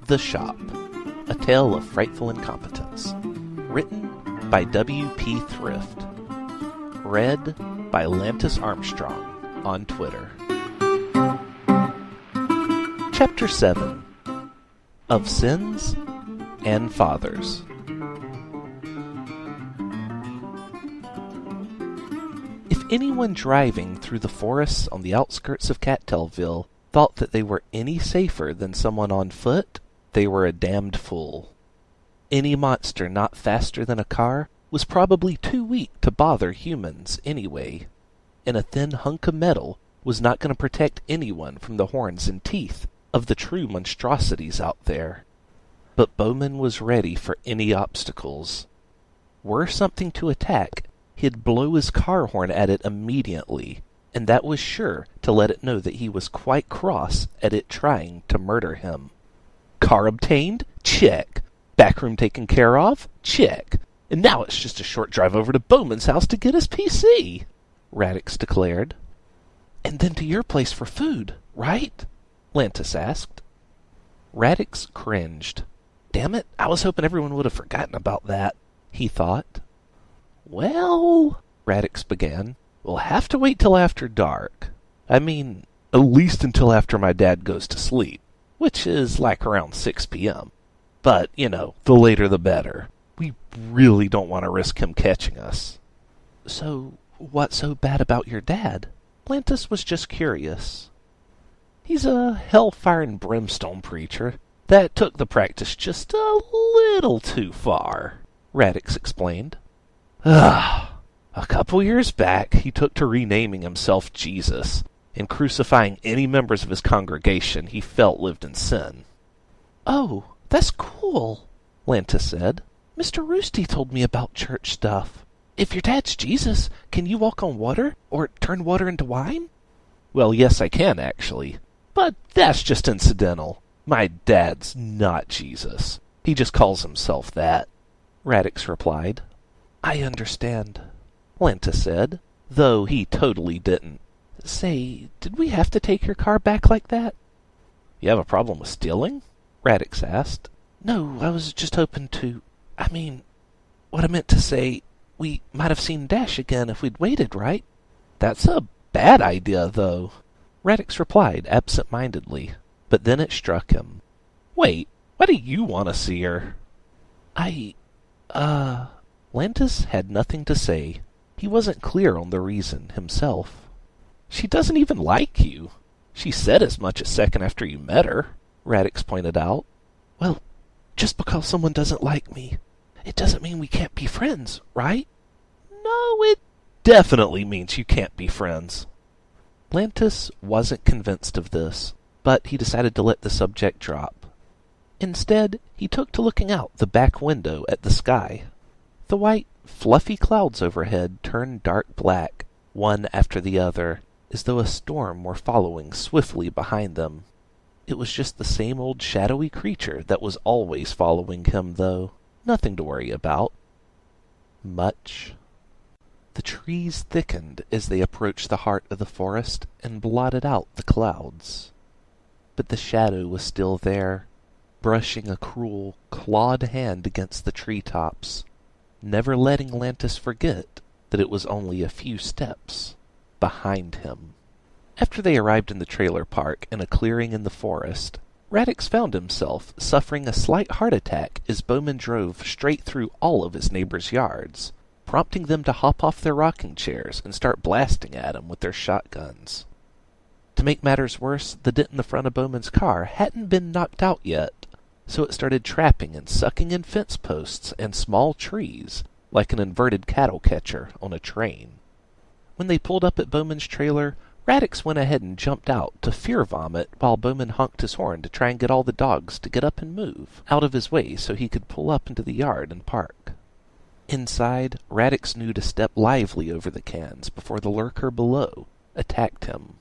The Shop, A Tale of Frightful Incompetence. Written by W.P. Thrift. Read by Lantis Armstrong on Twitter. Chapter 7. Of Sins and Fathers. If anyone driving through the forests on the outskirts of Cattailville thought that they were any safer than someone on foot, they were a damned fool. Any monster not faster than a car was probably too weak to bother humans anyway, and a thin hunk of metal was not going to protect anyone from the horns and teeth of the true monstrosities out there. But Bowman was ready for any obstacles. Were something to attack, he'd blow his car horn at it immediately, and that was sure to let it know that he was quite cross at it trying to murder him. Car obtained? Check. Backroom taken care of? Check. And now it's just a short drive over to Bowman's house to get his PC, Radix declared. And then to your place for food, right? Lantis asked. Radix cringed. Damn it, I was hoping everyone would have forgotten about that, he thought. Well, Radix began, we'll have to wait till after dark. I mean, at least until after my dad goes to sleep, which is like around 6 p.m. But, the later the better. We really don't want to risk him catching us. So, what's so bad about your dad? Lantis was just curious. He's a hellfire and brimstone preacher that took the practice just a little too far, Radix explained. A couple years back, he took to renaming himself Jesus and crucifying any members of his congregation he felt lived in sin. Oh, that's cool, Lantis said. Mr. Roosty told me about church stuff. If your dad's Jesus, can you walk on water or turn water into wine? Well, yes, I can, actually. But that's just incidental. My dad's not Jesus. He just calls himself that, Radix replied. I understand, Lantis said, though he totally didn't. Say, did we have to take your car back like that? You have a problem with stealing? Radix asked. No, I was just hoping to... what I meant to say, we might have seen Dash again if we'd waited, right? That's a bad idea, though, Radix replied absent-mindedly, but then it struck him. Wait, why do you want to see her? Lantis had nothing to say. He wasn't clear on the reason himself. She doesn't even like you. She said as much a second after you met her, Radix pointed out. Well, just because someone doesn't like me, it doesn't mean we can't be friends, right? No, it definitely means you can't be friends. Lantis wasn't convinced of this, but he decided to let the subject drop. Instead, he took to looking out the back window at the sky. The white, fluffy clouds overhead turned dark black, one after the other, as though a storm were following swiftly behind them. It was just the same old shadowy creature that was always following him, though. Nothing to worry about. Much. The trees thickened as they approached the heart of the forest and blotted out the clouds. But the shadow was still there, brushing a cruel, clawed hand against the treetops, never letting Lantis forget that it was only a few steps behind him. After they arrived in the trailer park in a clearing in the forest, Radix found himself suffering a slight heart attack as Bowman drove straight through all of his neighbors' yards, prompting them to hop off their rocking chairs and start blasting at him with their shotguns. To make matters worse, the dent in the front of Bowman's car hadn't been knocked out yet, so it started trapping and sucking in fence posts and small trees like an inverted cattle catcher on a train. When they pulled up at Bowman's trailer, Radix went ahead and jumped out to fear vomit while Bowman honked his horn to try and get all the dogs to get up and move out of his way so he could pull up into the yard and park. Inside, Radix knew to step lively over the cans before the lurker below attacked him,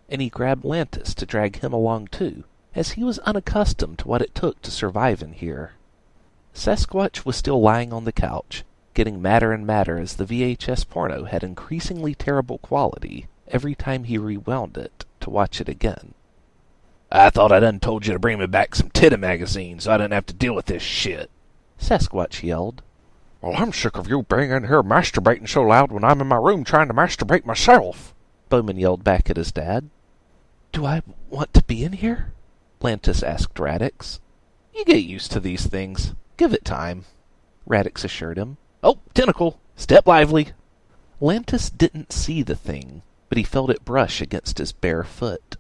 and he grabbed Lantis to drag him along too, as he was unaccustomed to what it took to survive in here. Sasquatch was still lying on the couch, getting madder and madder as the VHS porno had increasingly terrible quality every time he rewound it to watch it again. I thought I done told you to bring me back some titty magazines so I didn't have to deal with this shit, Sasquatch yelled. Well, I'm sick of you being in here masturbating so loud when I'm in my room trying to masturbate myself, Bowman yelled back at his dad. Do I want to be in here? Lantis asked Radix. You get used to these things. Give it time, Radix assured him. Oh, tentacle! Step lively! Lantis didn't see the thing, but he felt it brush against his bare foot.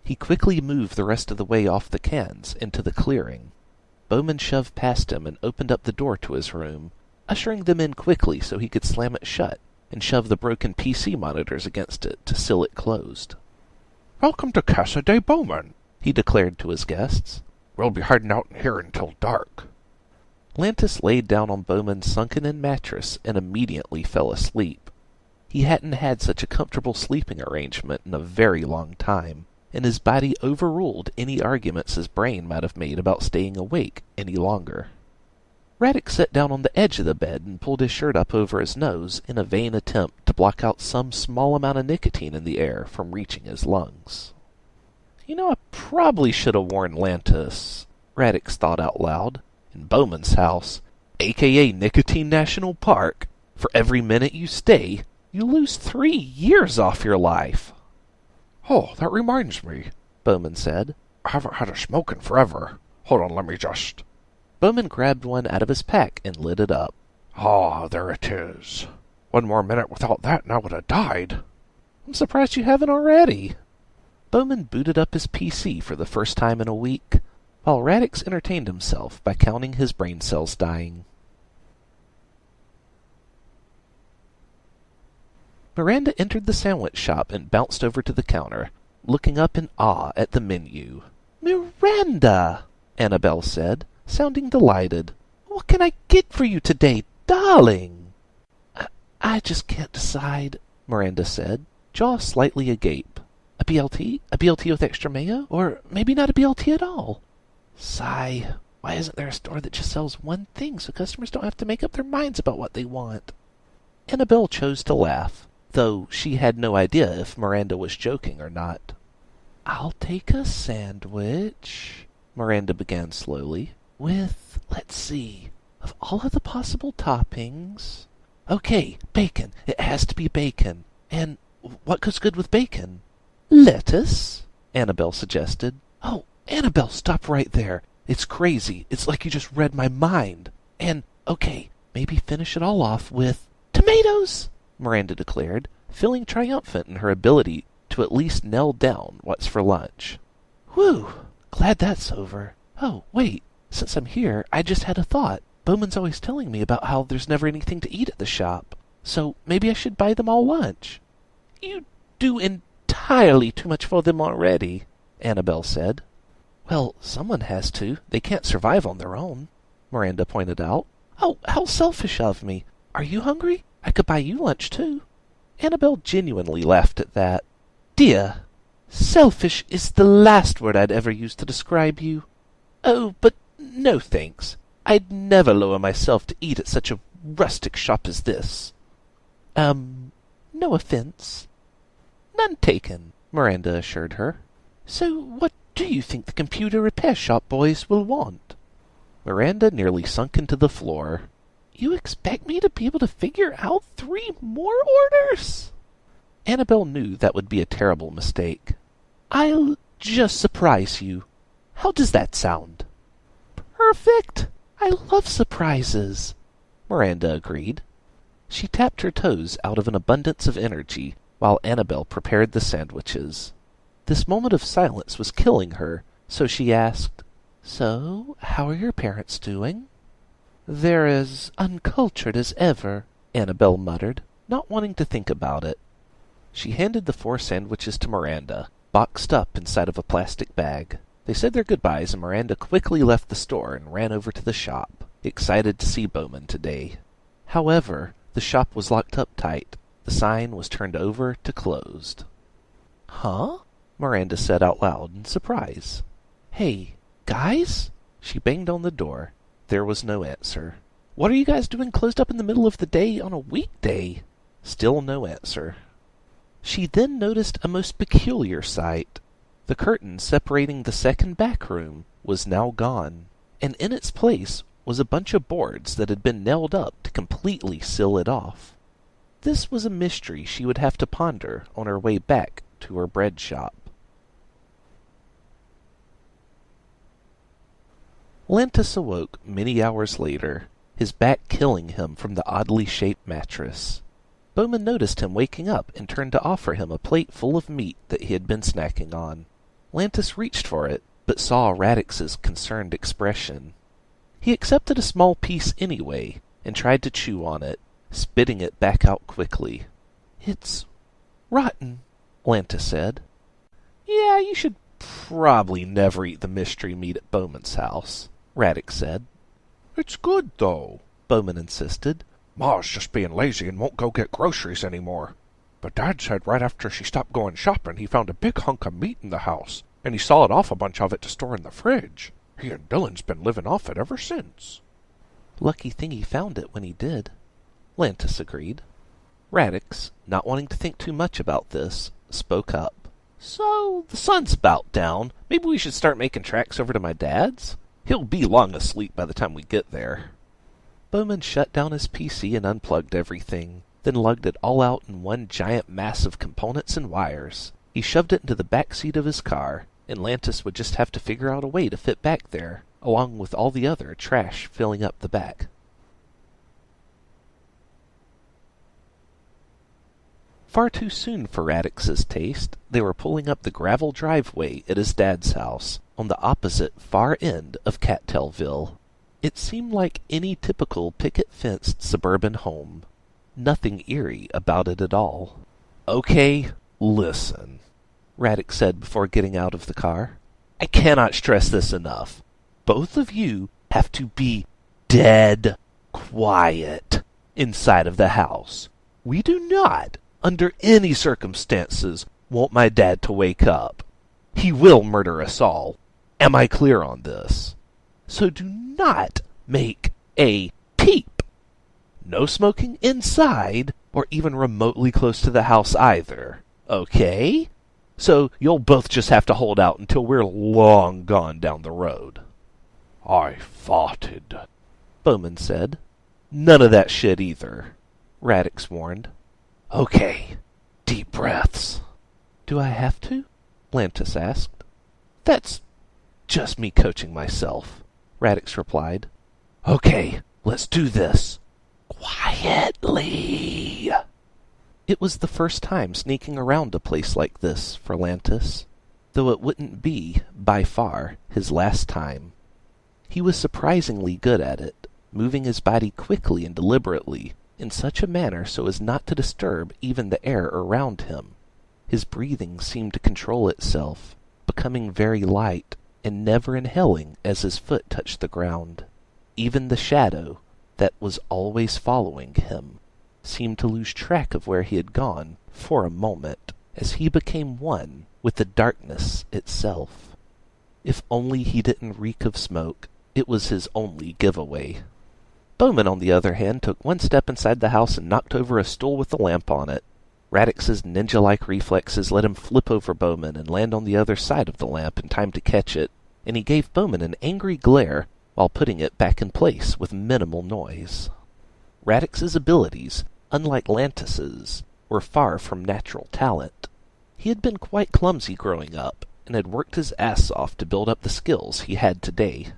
He quickly moved the rest of the way off the cans into the clearing. Bowman shoved past him and opened up the door to his room, ushering them in quickly so he could slam it shut and shove the broken PC monitors against it to seal it closed. Welcome to Casa de Bowman, he declared to his guests. We'll be hiding out in here until dark. Lantis laid down on Bowman's sunken-in mattress and immediately fell asleep. He hadn't had such a comfortable sleeping arrangement in a very long time, and his body overruled any arguments his brain might have made about staying awake any longer. Radix sat down on the edge of the bed and pulled his shirt up over his nose in a vain attempt to block out some small amount of nicotine in the air from reaching his lungs. I probably should have warned Lantis, Radix thought out loud. In Bowman's house, a.k.a. Nicotine National Park, for every minute you stay, you lose 3 years off your life. Oh, that reminds me, Bowman said. I haven't had a smoke in forever. Hold on, let me just... Bowman grabbed one out of his pack and lit it up. Ah, there it is. 1 more minute without that and I would have died. I'm surprised you haven't already. Bowman booted up his PC for the first time in a week, while Radix entertained himself by counting his brain cells dying. Miranda entered the sandwich shop and bounced over to the counter, looking up in awe at the menu. "Miranda!" Annabelle said, sounding delighted. "What can I get for you today, darling?" I just can't decide," Miranda said, jaw slightly agape. "A BLT? A BLT with extra mayo? Or maybe not a BLT at all? Sigh. Why isn't there a store that just sells one thing so customers don't have to make up their minds about what they want?" Annabelle chose to laugh, though she had no idea if Miranda was joking or not. "I'll take a sandwich," Miranda began slowly, "with, let's see, of all of the possible toppings. Okay, bacon. It has to be bacon. And what goes good with bacon?" "Lettuce," Annabelle suggested. "Oh, Annabelle, stop right there. It's crazy. It's like you just read my mind. And, okay, maybe finish it all off with tomatoes," Miranda declared, feeling triumphant in her ability to at least nail down what's for lunch. "Whew, glad that's over. Oh, wait, since I'm here, I just had a thought. Bowman's always telling me about how there's never anything to eat at the shop, so maybe I should buy them all lunch." "You do entirely too much for them already," Annabelle said. "Well, someone has to. They can't survive on their own," Miranda pointed out. "Oh, how selfish of me. Are you hungry? I could buy you lunch, too." Annabelle genuinely laughed at that. "Dear, selfish is the last word I'd ever use to describe you. Oh, but no thanks. I'd never lower myself to eat at such a rustic shop as this." No offense." "None taken," Miranda assured her. "So what do you think the computer repair shop boys will want?" Miranda nearly sunk into the floor. "You expect me to be able to figure out 3 more orders?" Annabelle knew that would be a terrible mistake. "I'll just surprise you. How does that sound?" "Perfect! I love surprises," Miranda agreed. She tapped her toes out of an abundance of energy while Annabelle prepared the sandwiches. This moment of silence was killing her, so she asked, "So, how are your parents doing?" "They're as uncultured as ever," Annabelle muttered, not wanting to think about it. She handed the 4 sandwiches to Miranda, boxed up inside of a plastic bag. They said their goodbyes, and Miranda quickly left the store and ran over to the shop, excited to see Bowman today. However, the shop was locked up tight. The sign was turned over to closed. "Huh?" Miranda said out loud in surprise. "Hey, guys?" She banged on the door. There was no answer. "What are you guys doing closed up in the middle of the day on a weekday?" Still no answer. She then noticed a most peculiar sight. The curtain separating the second back room was now gone, and in its place was a bunch of boards that had been nailed up to completely seal it off. This was a mystery she would have to ponder on her way back to her bread shop. Lantis awoke many hours later, his back killing him from the oddly shaped mattress. Bowman noticed him waking up and turned to offer him a plate full of meat that he had been snacking on. Lantis reached for it, but saw Radix's concerned expression. He accepted a small piece anyway, and tried to chew on it, spitting it back out quickly. "It's rotten," Lantis said. "Yeah, you should probably never eat the mystery meat at Bowman's house," Radix said. "It's good, though," Bowman insisted. "Ma's just being lazy and won't go get groceries anymore. But Dad said right after she stopped going shopping he found a big hunk of meat in the house, and he sawed off a bunch of it to store in the fridge. He and Dylan's been living off it ever since." "Lucky thing he found it when he did," Lantis agreed. Radix, not wanting to think too much about this, spoke up. "So, the sun's about down. Maybe we should start making tracks over to my dad's? He'll be long asleep by the time we get there." Bowman shut down his PC and unplugged everything, then lugged it all out in one giant mass of components and wires. He shoved it into the back seat of his car, and Lantis would just have to figure out a way to fit back there, along with all the other trash filling up the back. Far too soon for Radix's taste, they were pulling up the gravel driveway at his dad's house, on the opposite far end of Cattailville. It seemed like any typical picket-fenced suburban home. Nothing eerie about it at all. "Okay, listen," Radix said before getting out of the car. "I cannot stress this enough. Both of you have to be dead quiet inside of the house. We do not, under any circumstances, want my dad to wake up. He will murder us all. Am I clear on this? So do not make a peep. No smoking inside, or even remotely close to the house either. Okay? So you'll both just have to hold out until we're long gone down the road." "I farted," Bowman said. "None of that shit either," Radix warned. "Okay, deep breaths." "Do I have to?" Lantis asked. "That's just me coaching myself," Radix replied. "Okay, let's do this. Quietly." It was the first time sneaking around a place like this for Lantis, though it wouldn't be, by far, his last time. He was surprisingly good at it, moving his body quickly and deliberately, in such a manner so as not to disturb even the air around him. His breathing seemed to control itself, becoming very light, and never inhaling as his foot touched the ground. Even the shadow, that was always following him, seemed to lose track of where he had gone for a moment, as he became one with the darkness itself. If only he didn't reek of smoke, it was his only giveaway. Bowman, on the other hand, took one step inside the house and knocked over a stool with a lamp on it. Radix's ninja-like reflexes let him flip over Bowman and land on the other side of the lamp in time to catch it, and he gave Bowman an angry glare while putting it back in place with minimal noise. Radix's abilities, unlike Lantis's, were far from natural talent. He had been quite clumsy growing up, and had worked his ass off to build up the skills he had today.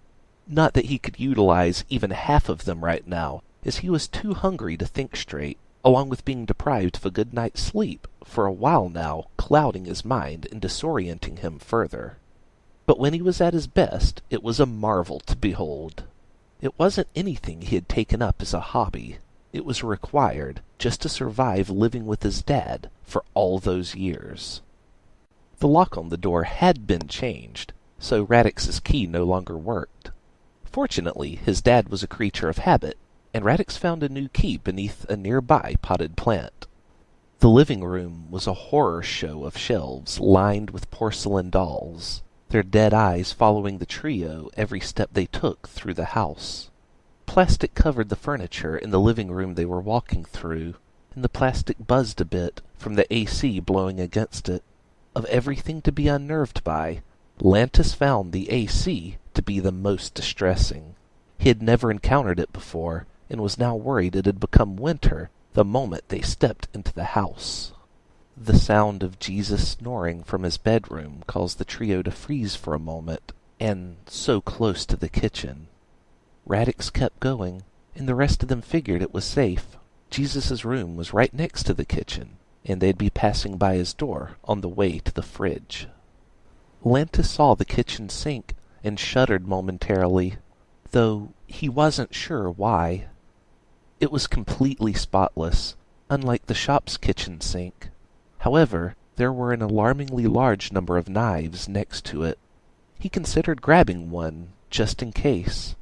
Not that he could utilize even half of them right now, as he was too hungry to think straight, along with being deprived of a good night's sleep for a while now, clouding his mind and disorienting him further. But when he was at his best, it was a marvel to behold. It wasn't anything he had taken up as a hobby. It was required just to survive living with his dad for all those years. The lock on the door had been changed, so Radix's key no longer worked. Fortunately, his dad was a creature of habit, and Radix found a new key beneath a nearby potted plant. The living room was a horror show of shelves lined with porcelain dolls, their dead eyes following the trio every step they took through the house. Plastic covered the furniture in the living room they were walking through, and the plastic buzzed a bit from the AC blowing against it. Of everything to be unnerved by, Lantis found the AC to be the most distressing. He had never encountered it before, and was now worried it had become winter the moment they stepped into the house. The sound of Jesus snoring from his bedroom caused the trio to freeze for a moment, and so close to the kitchen. Radix kept going, and the rest of them figured it was safe. Jesus' room was right next to the kitchen, and they'd be passing by his door on the way to the fridge. Lantis saw the kitchen sink and shuddered momentarily, though he wasn't sure why. It was completely spotless, unlike the shop's kitchen sink. However, there were an alarmingly large number of knives next to it. He considered grabbing one, just in case,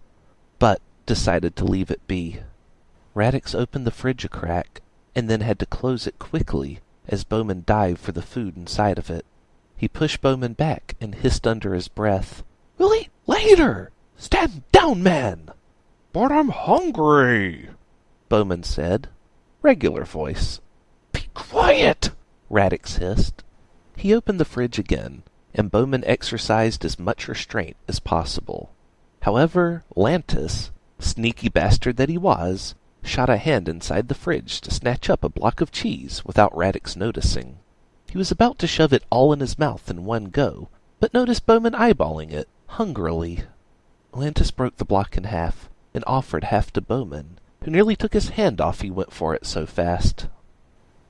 but decided to leave it be. Radix opened the fridge a crack, and then had to close it quickly as Bowman dived for the food inside of it. He pushed Bowman back and hissed under his breath, "We'll eat later! Stand down, man!" "But I'm hungry," Bowman said. Regular voice. "Be quiet!" Radix hissed. He opened the fridge again, and Bowman exercised as much restraint as possible. However, Lantis, sneaky bastard that he was, shot a hand inside the fridge to snatch up a block of cheese without Radix noticing. He was about to shove it all in his mouth in one go, but noticed Bowman eyeballing it, hungrily. Lantis broke the block in half, and offered half to Bowman, who nearly took his hand off, he went for it so fast.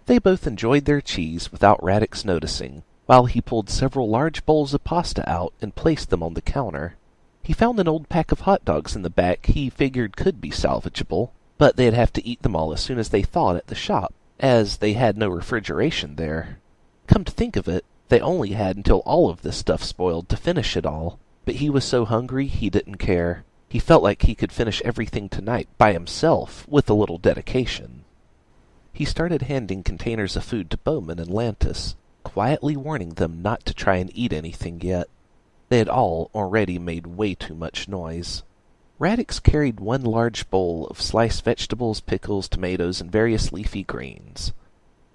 They both enjoyed their cheese without Radix noticing, while he pulled several large bowls of pasta out and placed them on the counter. He found an old pack of hot dogs in the back he figured could be salvageable, but they'd have to eat them all as soon as they thawed at the shop, as they had no refrigeration there. Come to think of it, they only had until all of this stuff spoiled to finish it all, but he was so hungry he didn't care. He felt like he could finish everything tonight by himself with a little dedication. He started handing containers of food to Bowman and Lantis, quietly warning them not to try and eat anything yet. They had all already made way too much noise. Radix carried one large bowl of sliced vegetables, pickles, tomatoes, and various leafy greens.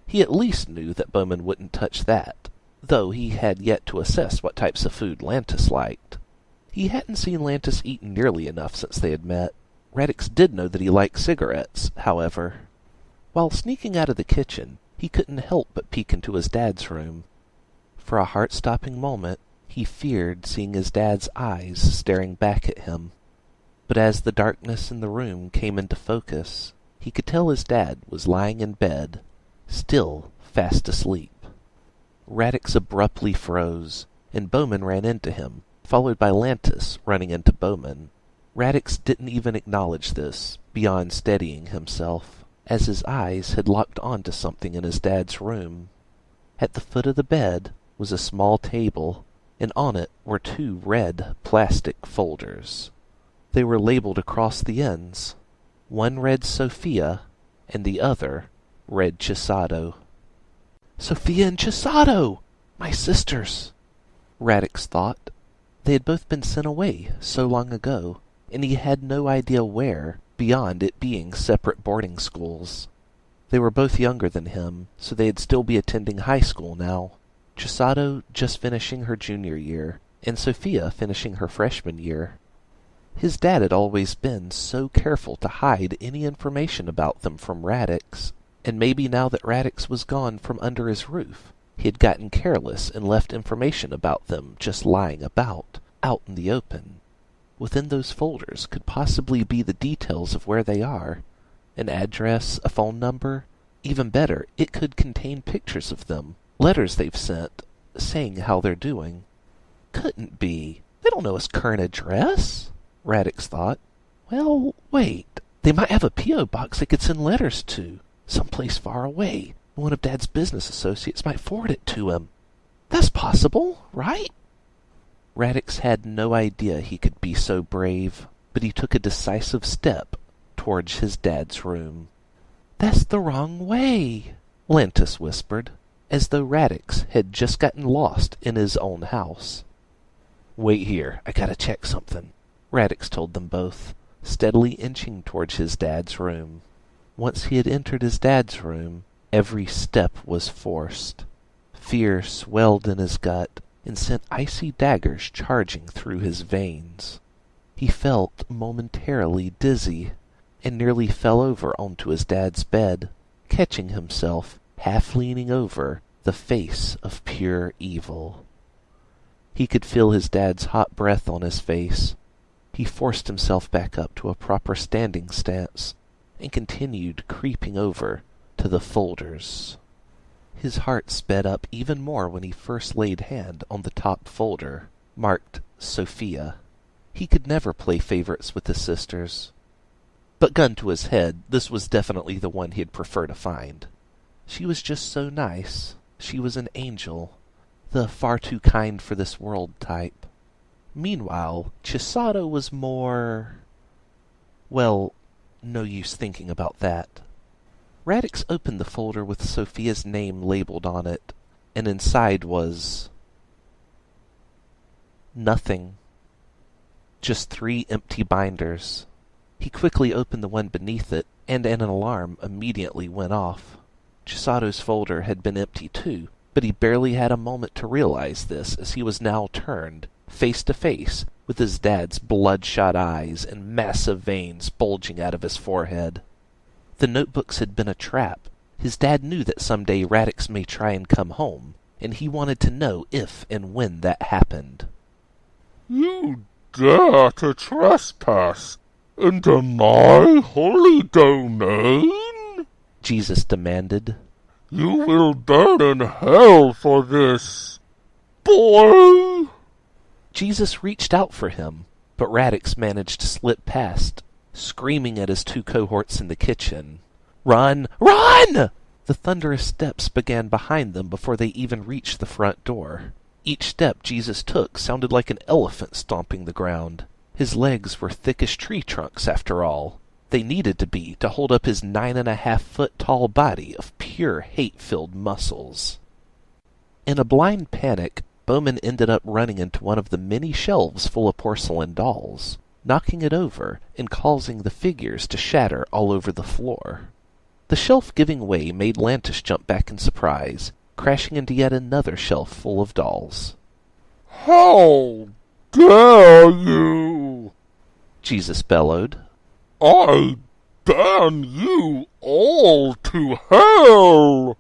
He at least knew that Bowman wouldn't touch that, though he had yet to assess what types of food Lantis liked. He hadn't seen Lantis eat nearly enough since they had met. Radix did know that he liked cigarettes, however. While sneaking out of the kitchen, he couldn't help but peek into his dad's room. For a heart-stopping moment, he feared seeing his dad's eyes staring back at him. But as the darkness in the room came into focus, he could tell his dad was lying in bed, still fast asleep. Radix abruptly froze, and Bowman ran into him, followed by Lantis running into Bowman. Radix didn't even acknowledge this, beyond steadying himself, as his eyes had locked onto something in his dad's room. At the foot of the bed was a small table, and on it were two red plastic folders. They were labeled across the ends. One read Sophia, and the other read Chisato. "Sophia and Chisato! My sisters!" Radix thought. They had both been sent away so long ago, and he had no idea where, beyond it being separate boarding schools. They were both younger than him, so they'd still be attending high school now. Chisato just finishing her junior year, and Sophia finishing her freshman year. His dad had always been so careful to hide any information about them from Radix, and maybe now that Radix was gone from under his roof, he had gotten careless and left information about them just lying about, out in the open. Within those folders could possibly be the details of where they are. An address, a phone number. Even better, it could contain pictures of them, letters they've sent, saying how they're doing. Couldn't be. They don't know his current address, Radix thought. Well, wait. They might have a P.O. box they could send letters to, someplace far away. One of Dad's business associates might forward it to him. That's possible, right? Radix had no idea he could be so brave, but he took a decisive step towards his dad's room. "That's the wrong way," Lantis whispered, as though Radix had just gotten lost in his own house. "Wait here, I gotta check something," Radix told them both, steadily inching towards his dad's room. Once he had entered his dad's room, every step was forced. Fear swelled in his gut and sent icy daggers charging through his veins. He felt momentarily dizzy and nearly fell over onto his dad's bed, catching himself half leaning over the face of pure evil. He could feel his dad's hot breath on his face. He forced himself back up to a proper standing stance and continued creeping over to the folders. His heart sped up even more when he first laid hand on the top folder, marked Sophia. He could never play favorites with his sisters. But gun to his head, this was definitely the one he'd prefer to find. She was just so nice. She was an angel, the far too kind for this world type. Meanwhile, Chisato was more... well, no use thinking about that. Radix opened the folder with Sophia's name labeled on it, and inside was... nothing. Just 3 empty binders. He quickly opened the one beneath it, and an alarm immediately went off. Chisato's folder had been empty too, but he barely had a moment to realize this as he was now turned face to face with his dad's bloodshot eyes and massive veins bulging out of his forehead. The notebooks had been a trap. His dad knew that someday Radix may try and come home, and he wanted to know if and when that happened. You dare to trespass into my holy domain? Jesus demanded. You will burn in hell for this, boy! Jesus reached out for him, but Radix managed to slip past, screaming at his 2 cohorts in the kitchen. Run! Run! The thunderous steps began behind them before they even reached the front door. Each step Jesus took sounded like an elephant stomping the ground. His legs were thick as tree trunks, after all. They needed to be to hold up his 9.5-foot-tall body of pure hate-filled muscles. In a blind panic, Bowman ended up running into one of the many shelves full of porcelain dolls, knocking it over and causing the figures to shatter all over the floor. The shelf giving way made Lantis jump back in surprise, crashing into yet another shelf full of dolls. How dare you! Jesus bellowed. I damn you all to hell,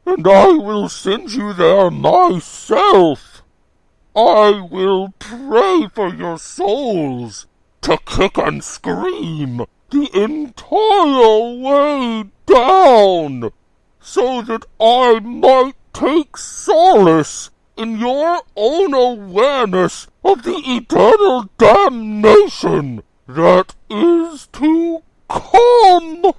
and I will send you there myself. I will pray for your souls to kick and scream the entire way down, so that I might take solace in your own awareness of the eternal damnation that is to come.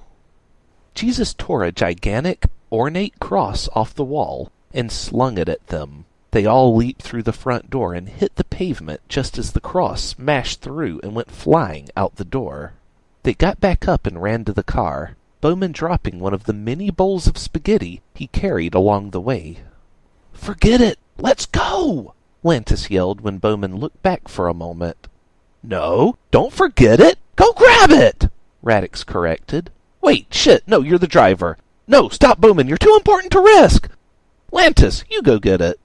Jesus tore a gigantic, ornate cross off the wall and slung it at them. They all leaped through the front door and hit the pavement just as the cross smashed through and went flying out the door. They got back up and ran to the car, Bowman dropping one of the many bowls of spaghetti he carried along the way. "Forget it! Let's go!" Lantis yelled when Bowman looked back for a moment. "No, don't forget it! Go grab it!" Radix corrected. "Wait, shit, no, you're the driver. No, stop, Bowman, you're too important to risk! Lantis, you go get it."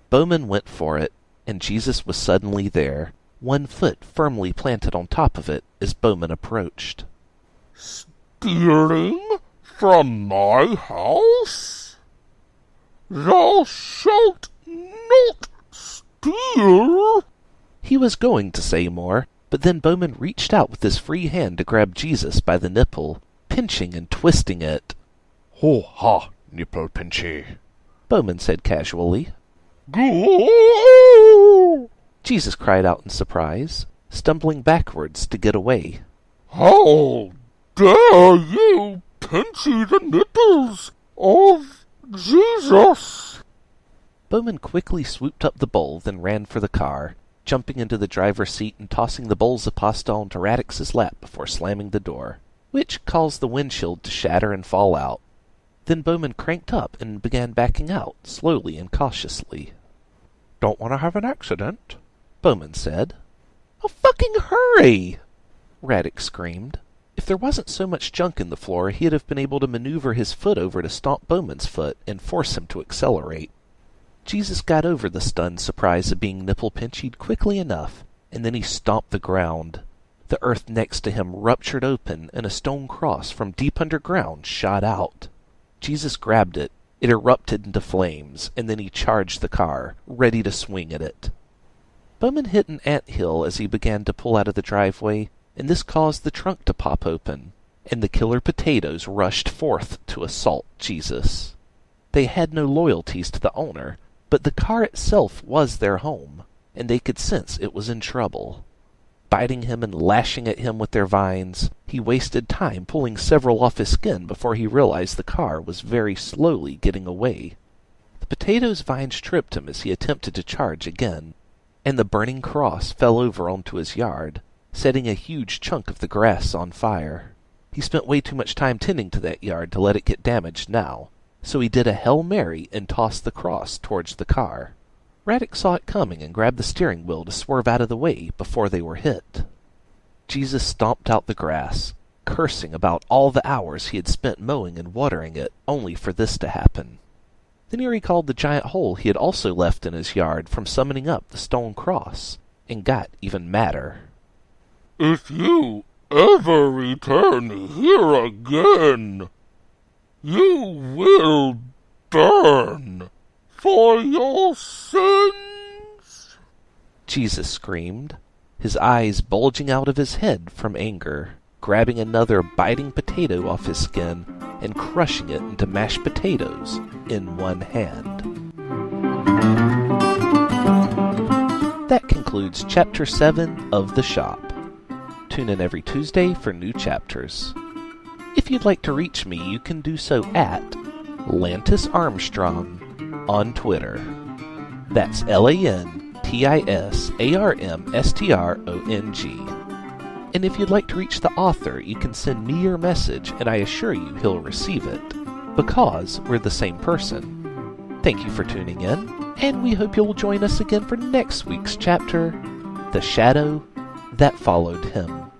Bowman went for it, and Jesus was suddenly there, 1 foot firmly planted on top of it as Bowman approached. "Stealing from my house? Thou shalt not steal." He was going to say more, but then Bowman reached out with his free hand to grab Jesus by the nipple, pinching and twisting it. "Ho ha, nipple pinchy," Bowman said casually. "Go!" Jesus cried out in surprise, stumbling backwards to get away. "How dare you pinchy the nipples of Jesus?" Bowman quickly swooped up the bowl, then ran for the car, jumping into the driver's seat and tossing the bowls of pasta onto Radix's lap before slamming the door, which caused the windshield to shatter and fall out. Then Bowman cranked up and began backing out, slowly and cautiously. "Don't want to have an accident," Bowman said. "Oh, fucking hurry!" Radix screamed. If there wasn't so much junk in the floor, he'd have been able to maneuver his foot over to stomp Bowman's foot and force him to accelerate. Jesus got over the stunned surprise of being nipple-pinched quickly enough, and then he stomped the ground. The earth next to him ruptured open, and a stone cross from deep underground shot out. Jesus grabbed it. It erupted into flames, and then he charged the car, ready to swing at it. Bowman hit an anthill as he began to pull out of the driveway, and this caused the trunk to pop open, and the killer potatoes rushed forth to assault Jesus. They had no loyalties to the owner, but the car itself was their home, and they could sense it was in trouble. Biting him and lashing at him with their vines, he wasted time pulling several off his skin before he realized the car was very slowly getting away. The potato's vines tripped him as he attempted to charge again, and the burning cross fell over onto his yard, setting a huge chunk of the grass on fire. He spent way too much time tending to that yard to let it get damaged now, so he did a Hail Mary and tossed the cross towards the car. Raddick saw it coming and grabbed the steering wheel to swerve out of the way before they were hit. Jesus stomped out the grass, cursing about all the hours he had spent mowing and watering it, only for this to happen. Then he recalled the giant hole he had also left in his yard from summoning up the stone cross, and got even madder. If you ever return here again, you will burn for your sins, Jesus screamed, his eyes bulging out of his head from anger, grabbing another biting potato off his skin and crushing it into mashed potatoes in one hand. That concludes Chapter 7 of The Shop. Tune in every Tuesday for new chapters. If you'd like to reach me, you can do so at Lantis Armstrong on Twitter. That's LANTISARMSTRONG. And if you'd like to reach the author, you can send me your message, and I assure you he'll receive it, because we're the same person. Thank you for tuning in, and we hope you'll join us again for next week's chapter, The Shadow That Followed Him.